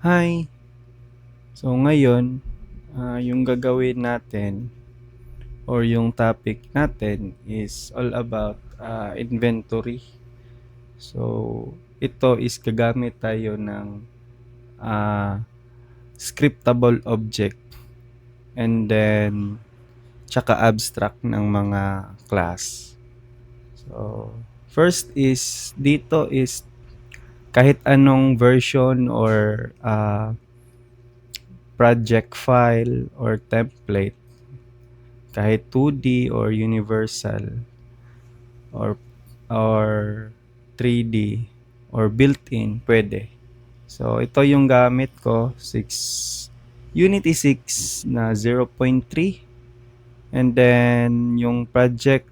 Hi! So ngayon, yung gagawin natin or yung topic natin is all about inventory. So ito is gagamit tayo ng ah, scriptable object and then tsaka abstract ng mga class. So first is dito is kahit anong version or project file or template, kahit 2D or universal or or 3D or built-in, pwede. So ito yung gamit ko, Unity 6 na 0.3, and then yung project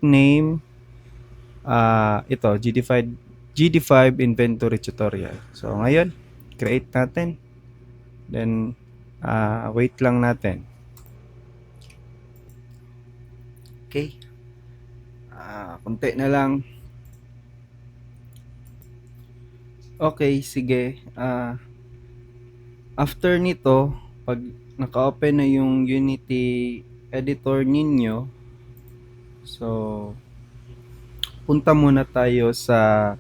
name, ito GD5 inventory tutorial. So ngayon, create natin. Then wait lang natin. Okay. Konti na lang. Okay, sige. After nito, pag naka-open na yung Unity editor ninyo, so punta muna tayo sa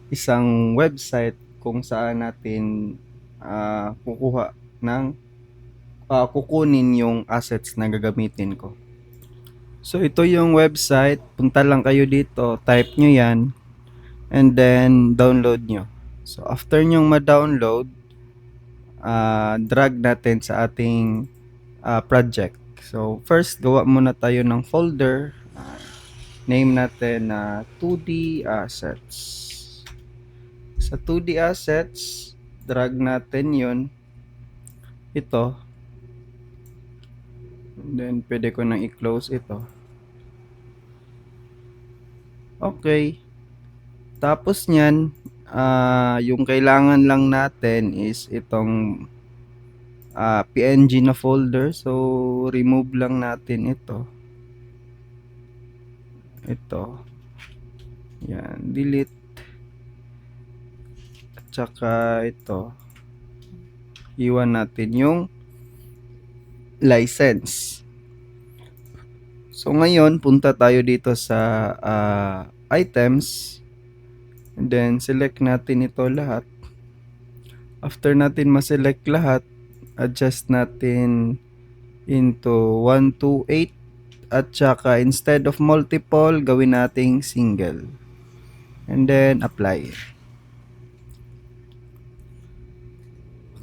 isang website kung saan natin kukunin yung assets na gagamitin ko. So ito yung website, punta lang kayo dito, type nyo yan, and then download nyo. So after nyong ma-download, drag natin sa ating project. So first, gawa muna tayo ng folder. Name natin na 2D assets. Sa 2D assets, drag natin yun. Ito. And then pwede ko nang i-close ito. Okay. Tapos nyan, yung kailangan lang natin is itong PNG na folder. So remove lang natin ito. Yan, delete. At saka ito, iwan natin yung license. So ngayon, punta tayo dito sa items, and then select natin ito lahat. After natin ma-select lahat, adjust natin into 1 to 8, at saka instead of multiple, gawin nating single, and then apply.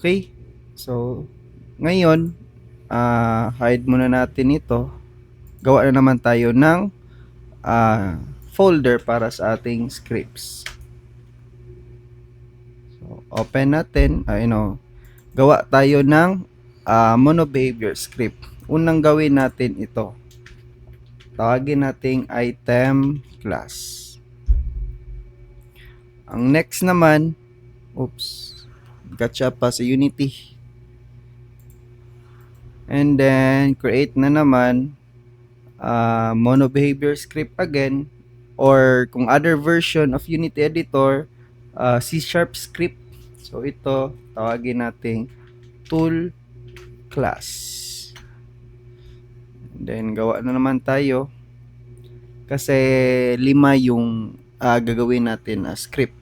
Okay, so ngayon, hide muna natin ito. Gawa na naman tayo ng folder para sa ating scripts. So open natin, gawa tayo ng mono behavior script. Unang gawin natin ito, tawagin nating item class. Ang next naman, gotcha pa sa Unity. And then create na naman mono behavior script again, or kung other version of Unity editor, C# script. So ito, tawagin nating tool class. And then gawa na naman tayo kasi 5 yung gagawin natin script.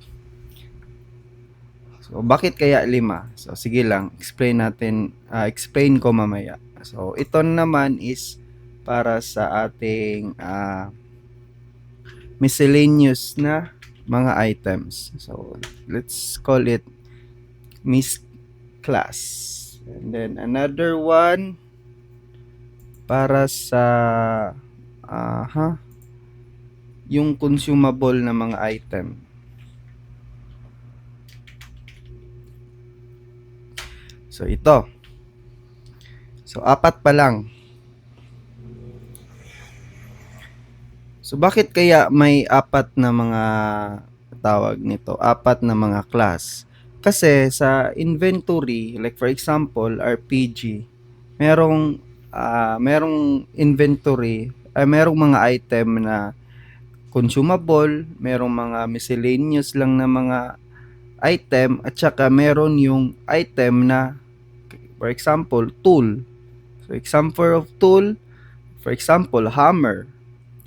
So bakit kaya 5? So sige lang, explain ko mamaya. So ito naman is para sa ating miscellaneous na mga items. So let's call it mis class. And then another one para sa yung consumable na mga item. So ito. So 4 pa lang. So bakit kaya may 4 na mga tawag nito? 4 na mga class. Kasi sa inventory, like for example, RPG, merong inventory, merong mga item na consumable, merong mga miscellaneous lang na mga item at saka meron yung item na, for example, tool. So example of tool, for example, hammer,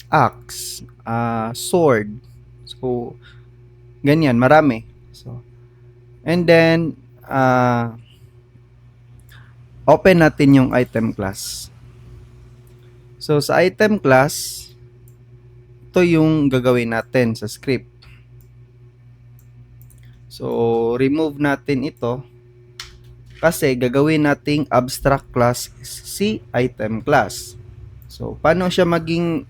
axe, sword. So ganyan, marami. So and then open natin yung item class. So sa item class, ito yung gagawin natin sa script. So remove natin ito kasi gagawin nating abstract class si item class. So paano siya maging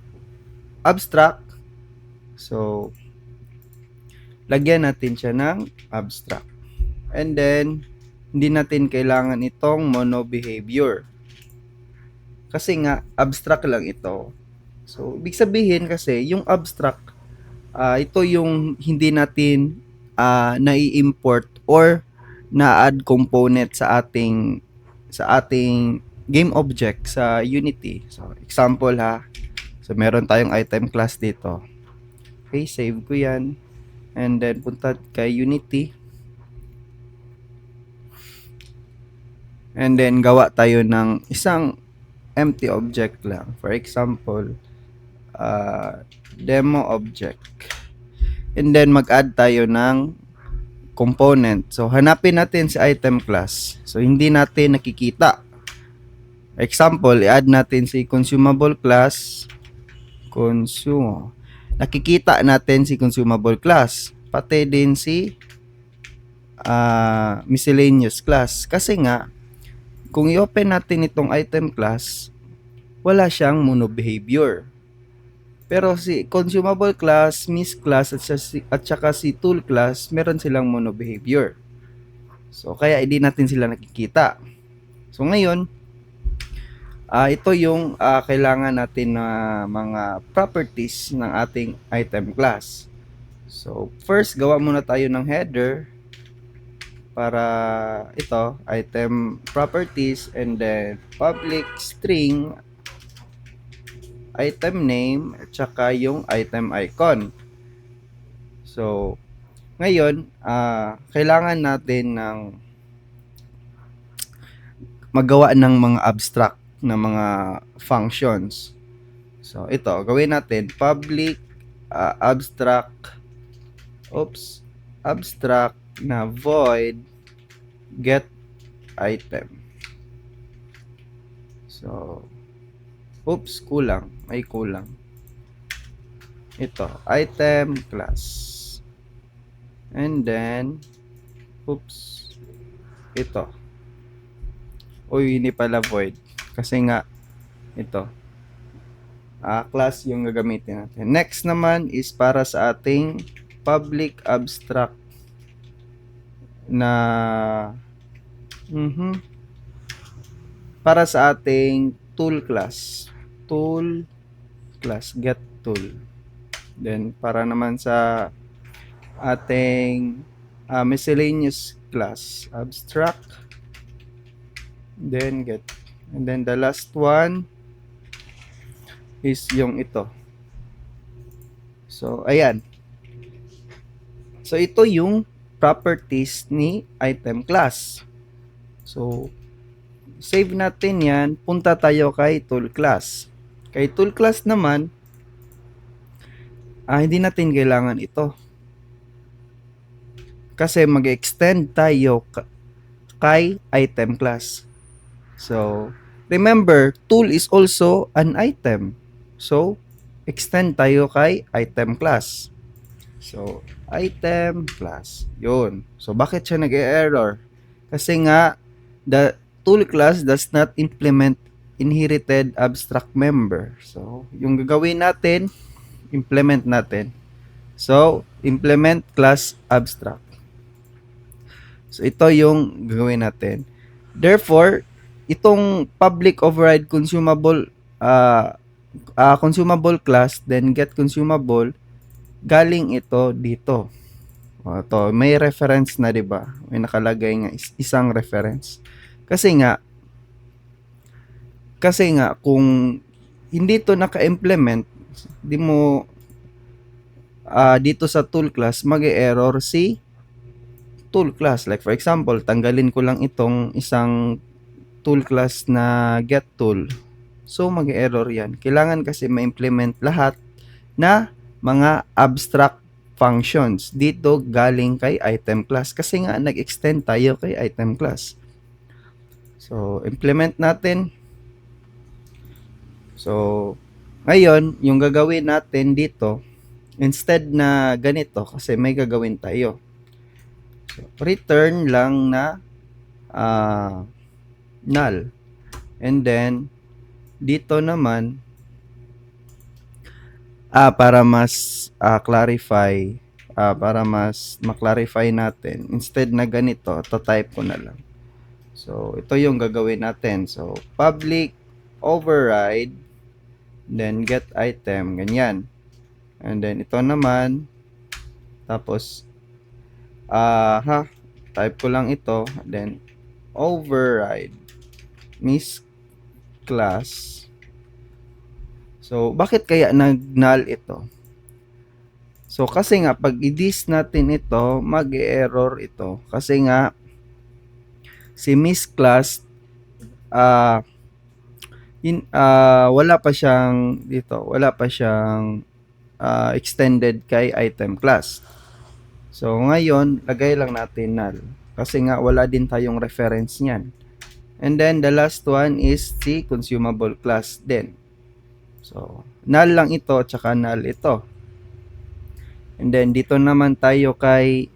abstract? So lagyan natin siya ng abstract. And then hindi natin kailangan itong mono behavior. Kasi nga abstract lang ito. So ibig sabihin kasi yung abstract ito yung hindi natin nai-import or na-add component sa ating game object sa Unity. So example ha. So meron tayong item class dito. Okay, save ko 'yan. And then punta kay Unity. And then gawa tayo ng isang empty object lang. For example, demo object. And then mag-add tayo ng component. So hanapin natin si item class. So hindi natin nakikita. Example, i-add natin si consumable class. Nakikita natin si consumable class. Pati din si miscellaneous class. Kasi nga, kung i-open natin itong item class, wala siyang mono behavior. Pero si consumable class, miss class at saka si tool class, meron silang mono behavior. So kaya hindi natin sila nakikita. So ngayon, ito yung kailangan natin na mga properties ng ating item class. So first, gawa muna tayo ng header para ito, item properties, and then public string item name at saka yung item icon. So ngayon, kailangan natin ng magawa ng mga abstract na mga functions. So ito, gawin natin public abstract na void get item. So kulang. May kulang. Ito, item class. And then ito. Hindi pala void. Kasi nga ito. Class yung gagamitin natin. Next naman is para sa ating public abstract na para sa ating tool class get tool. Then para naman sa ating miscellaneous class abstract, then get, and then the last one is yung ito. So ayan. So ito yung properties ni item class. So save natin yan, punta tayo kay tool class. Kay tool class naman, hindi natin kailangan ito. Kasi mag-extend tayo kay item class. So remember, tool is also an item. So extend tayo kay item class. So item class. Yun. So bakit siya nag-error? Kasi nga the tool class does not implement inherited abstract member. So yung gagawin natin, implement natin. So implement class abstract. So ito yung gagawin natin. Therefore, itong public override consumable consumable class, then get consumable, galing ito dito. Ito, may reference na, 'di ba? May nakalagay nga isang reference. Kasi nga kung hindi to naka-implement, di mo dito sa tool class mag-error si tool class. Like for example, tanggalin ko lang itong isang tool class na get tool. So mag-error yan. Kailangan kasi ma-implement lahat na mga abstract functions dito galing kay item class. Kasi nga nag-extend tayo kay item class. So implement natin. So ngayon, yung gagawin natin dito, instead na ganito, kasi may gagawin tayo. So, return lang na null. And then, dito naman, para mas clarify, para mas ma-clarify natin, instead na ganito, type ko na lang. So, ito yung gagawin natin. So, public override, then get item, ganyan. And then, ito naman, tapos, type ko lang ito, then, override, miss class. So, bakit kaya nag-null ito? So, kasi nga, pag i-dis natin ito, mag-error ito. Kasi nga, si miss class, wala pa siyang, wala pa siyang extended kay item class. So, ngayon, lagay lang natin null. Kasi nga, wala din tayong reference niyan. And then, the last one is si consumable class din. So, null lang ito, tsaka null ito. And then, dito naman tayo kay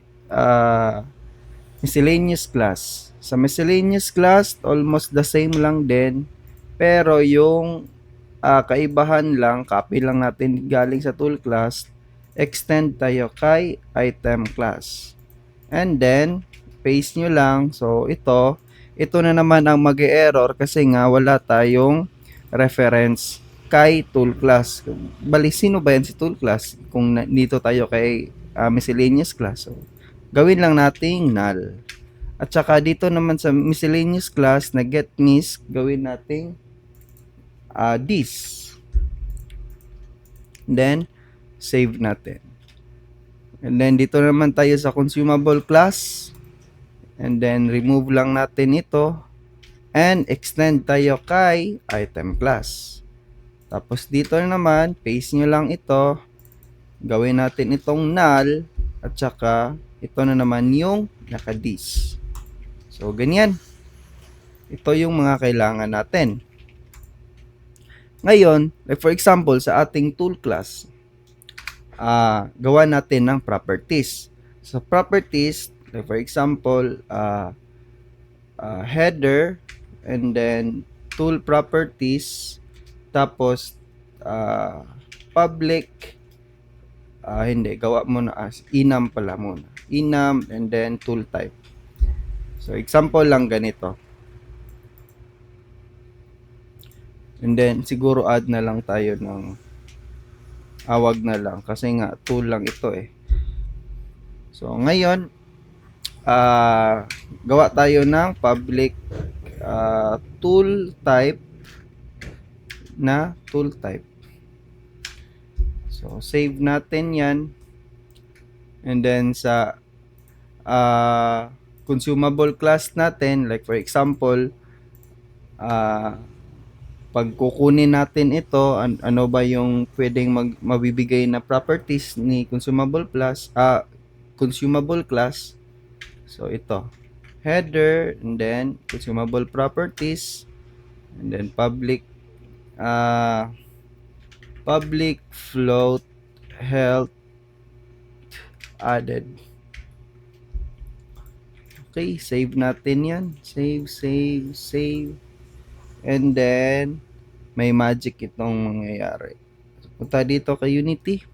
miscellaneous class. Sa miscellaneous class, almost the same lang din. Pero yung kaibahan lang, copy lang natin galing sa tool class, extend tayo kay item class. And then, paste nyo lang. So, ito na naman ang mag-error kasi nga wala tayong reference kay tool class. Bali, sino ba yan si tool class? Kung dito tayo kay miscellaneous class. So, gawin lang nating null. At saka dito naman sa miscellaneous class na get miss, gawin nating this. Then, save natin. And then, dito naman tayo sa consumable class. And then, remove lang natin ito. And, extend tayo kay item class. Tapos dito naman, paste nyo lang ito. Gawin natin itong null. At saka, ito na naman yung naka-this. So, ganyan. Ito yung mga kailangan natin. Ngayon, like for example, sa ating tool class, gawa natin ng properties. Sa properties, like for example, header, and then tool properties, tapos public, hindi, gawa mo na as enum pala muna. Enum, and then tool type. So, example lang ganito. And then, siguro add na lang tayo ng awag na lang. Kasi nga, tool lang ito eh. So, ngayon, gawa tayo ng public tool type na tool type. So, save natin yan. And then, sa consumable class natin, like for example, pag kukunin natin ito, ano ba yung pwedeng mabibigay na properties ni consumable class. So, ito. Header, and then consumable properties, and then public float health added. Okay, save natin yan. Save. And then, may magic itong mangyayari. Punta dito kay Unity.